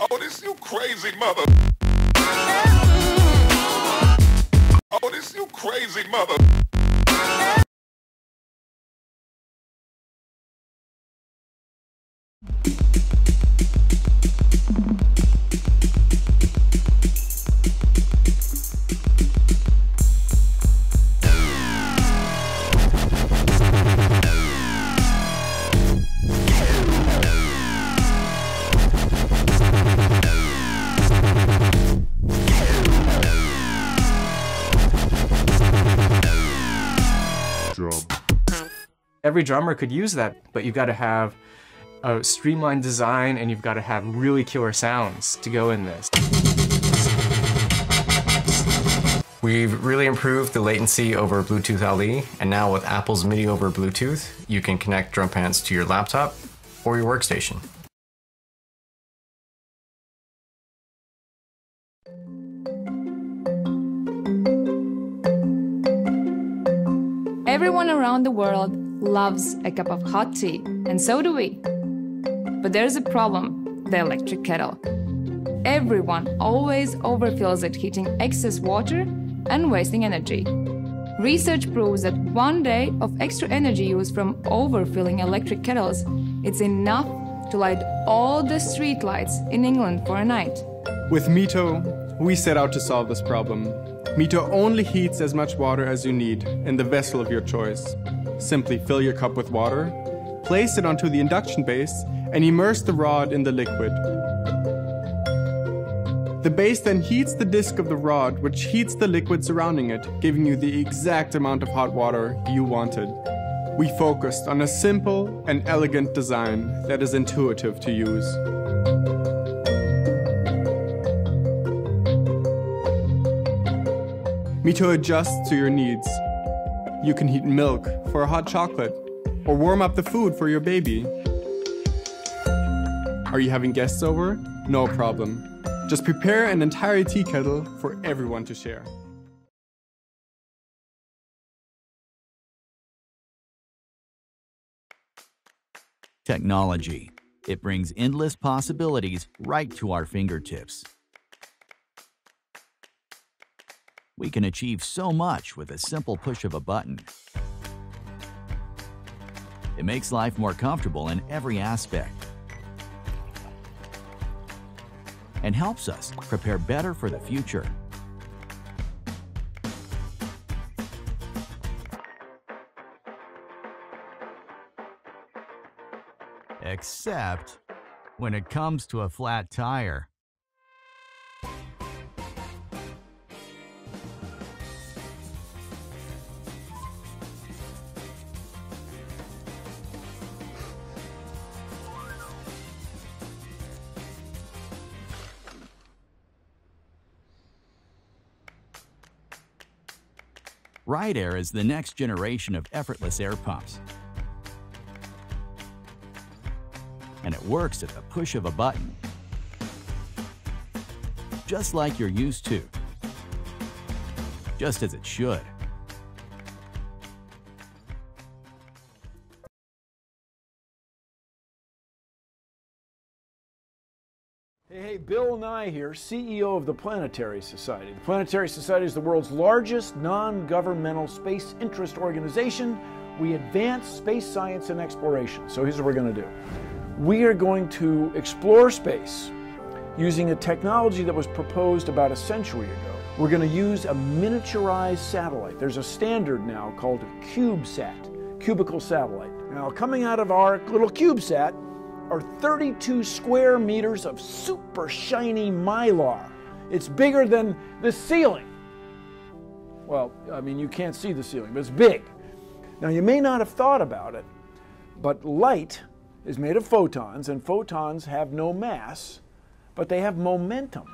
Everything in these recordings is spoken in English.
Oh, this you crazy mother. Oh, this you crazy mother. Every drummer could use that, but you've got to have a streamlined design and you've got to have really killer sounds to go in this. We've really improved the latency over Bluetooth LE, and now with Apple's MIDI over Bluetooth, you can connect drum pants to your laptop or your workstation. Everyone around the world loves a cup of hot tea, and so do we. But there's a problem: the electric kettle. Everyone always overfills it, heating excess water and wasting energy. Research proves that 1 day of extra energy used from overfilling electric kettles is enough to light all the street lights in England for a night. With Mito, we set out to solve this problem. Mito only heats as much water as you need in the vessel of your choice. Simply fill your cup with water, place it onto the induction base, and immerse the rod in the liquid. The base then heats the disc of the rod, which heats the liquid surrounding it, giving you the exact amount of hot water you wanted. We focused on a simple and elegant design that is intuitive to use. Mito adjusts to your needs. You can heat milk for a hot chocolate, or warm up the food for your baby. Are you having guests over? No problem. Just prepare an entire tea kettle for everyone to share. Technology. It brings endless possibilities right to our fingertips. We can achieve so much with a simple push of a button. It makes life more comfortable in every aspect and helps us prepare better for the future. Except when it comes to a flat tire. Ride Air is the next generation of effortless air pumps. And it works at the push of a button, just like you're used to, just as it should. Hey, Bill Nye here, CEO of the Planetary Society. The Planetary Society is the world's largest non-governmental space interest organization. We advance space science and exploration. So here's what we're going to do. We are going to explore space using a technology that was proposed about a century ago. We're going to use a miniaturized satellite. There's a standard now called a CubeSat, cubical satellite. Now, coming out of our little CubeSat are 32 square meters of super shiny mylar. It's bigger than the ceiling. Well, I mean, you can't see the ceiling, but it's big. Now, you may not have thought about it, but light is made of photons, and photons have no mass, but they have momentum.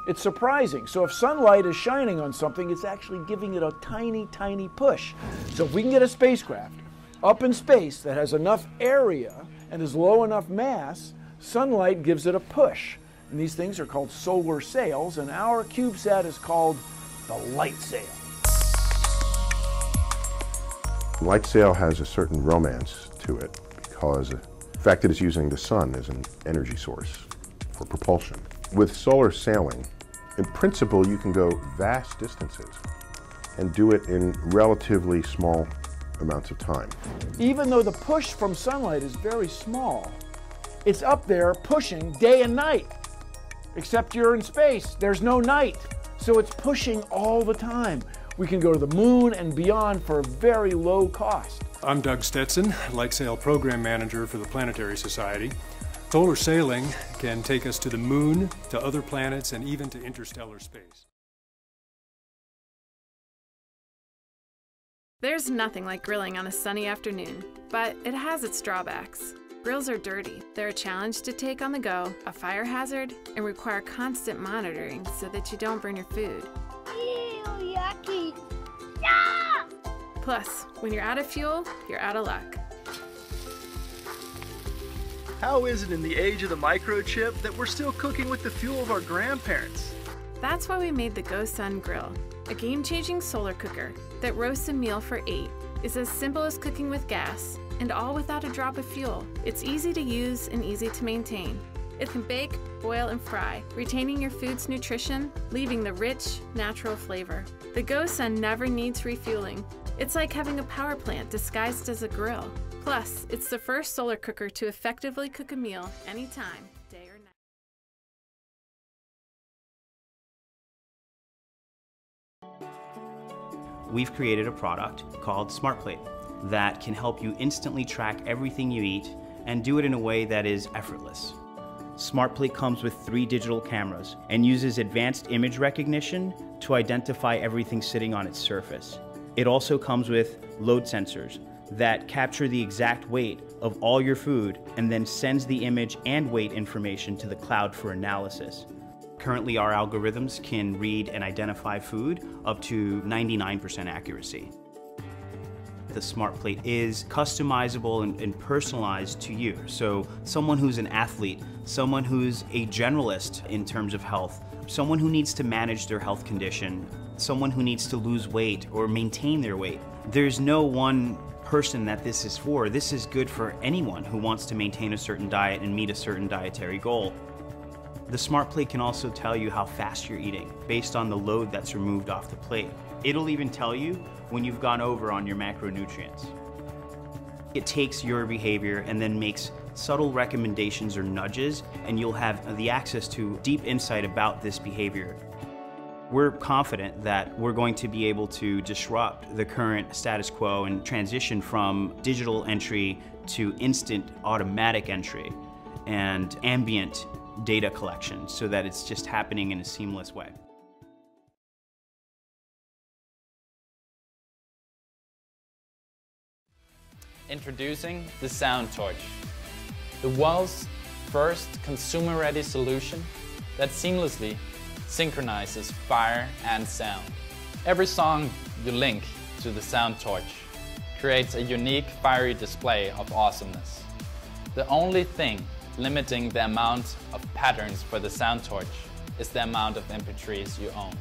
It's surprising. So if sunlight is shining on something, it's actually giving it a tiny, tiny push. So if we can get a spacecraft up in space that has enough area and is low enough mass, sunlight gives it a push. And these things are called solar sails, and our CubeSat is called the light sail. Light sail has a certain romance to it because the fact that it's using the sun as an energy source for propulsion. With solar sailing, in principle, you can go vast distances and do it in relatively small amounts of time. Even though the push from sunlight is very small, it's up there pushing day and night. Except you're in space, there's no night, so it's pushing all the time. We can go to the moon and beyond for a very low cost. I'm Doug Stetson, Light Sail Program Manager for the Planetary Society. Solar sailing can take us to the moon, to other planets, and even to interstellar space. There's nothing like grilling on a sunny afternoon, but it has its drawbacks. Grills are dirty. They're a challenge to take on the go, a fire hazard, and require constant monitoring so that you don't burn your food. Ew, yucky. Yeah! Plus, when you're out of fuel, you're out of luck. How is it in the age of the microchip that we're still cooking with the fuel of our grandparents? That's why we made the GoSun Grill, a game-changing solar cooker that roasts a meal for 8. It's as simple as cooking with gas, and all without a drop of fuel. It's easy to use and easy to maintain. It can bake, boil, and fry, retaining your food's nutrition, leaving the rich, natural flavor. The GoSun never needs refueling. It's like having a power plant disguised as a grill. Plus, it's the first solar cooker to effectively cook a meal anytime, day or night. We've created a product called SmartPlate that can help you instantly track everything you eat and do it in a way that is effortless. SmartPlate comes with 3 digital cameras and uses advanced image recognition to identify everything sitting on its surface. It also comes with load sensors that capture the exact weight of all your food and then sends the image and weight information to the cloud for analysis. Currently, our algorithms can read and identify food up to 99% accuracy. The SmartPlate is customizable and personalized to you. So someone who's an athlete, someone who's a generalist in terms of health, someone who needs to manage their health condition, someone who needs to lose weight or maintain their weight. There's no one person that this is for. This is good for anyone who wants to maintain a certain diet and meet a certain dietary goal. The SmartPlate can also tell you how fast you're eating based on the load that's removed off the plate. It'll even tell you when you've gone over on your macronutrients. It takes your behavior and then makes subtle recommendations or nudges, and you'll have the access to deep insight about this behavior. We're confident that we're going to be able to disrupt the current status quo and transition from digital entry to instant automatic entry and ambient data collection so that it's just happening in a seamless way. Introducing the Sound Torch, the world's first consumer-ready solution that seamlessly synchronizes fire and sound. Every song you link to the Sound Torch creates a unique fiery display of awesomeness. The only thing limiting the amount of patterns for the Sound Torch is the amount of MP3s you own.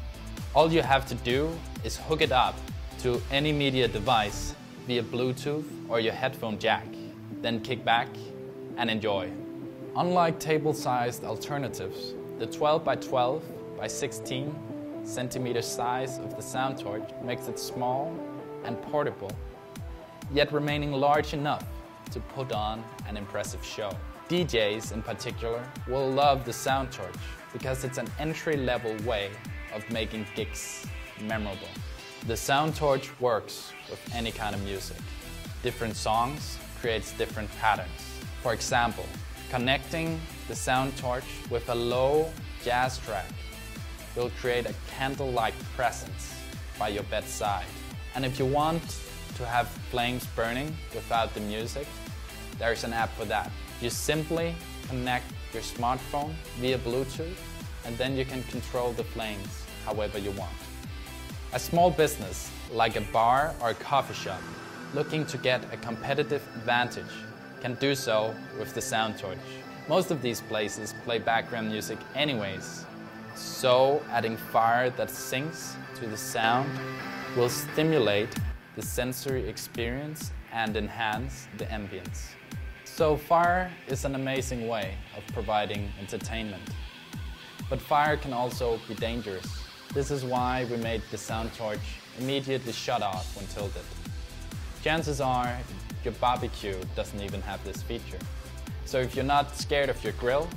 All you have to do is hook it up to any media device via Bluetooth or your headphone jack, then kick back and enjoy. Unlike table-sized alternatives, the 12 by 12 by 16 centimeter size of the Sound Torch makes it small and portable, yet remaining large enough to put on an impressive show. DJs in particular will love the Sound Torch because it's an entry-level way of making gigs memorable. The Sound Torch works with any kind of music. Different songs creates different patterns. For example, connecting the Sound Torch with a low jazz track will create a candle-like presence by your bedside. And if you want to have flames burning without the music, there's an app for that. You simply connect your smartphone via Bluetooth, and then you can control the flames however you want. A small business, like a bar or a coffee shop, looking to get a competitive advantage, can do so with the Sound Torch. Most of these places play background music anyways, so adding fire that syncs to the sound will stimulate the sensory experience and enhance the ambience. So fire is an amazing way of providing entertainment. But fire can also be dangerous. This is why we made the sound torch immediately shut off when tilted. Chances are your barbecue doesn't even have this feature. So if you're not scared of your grill,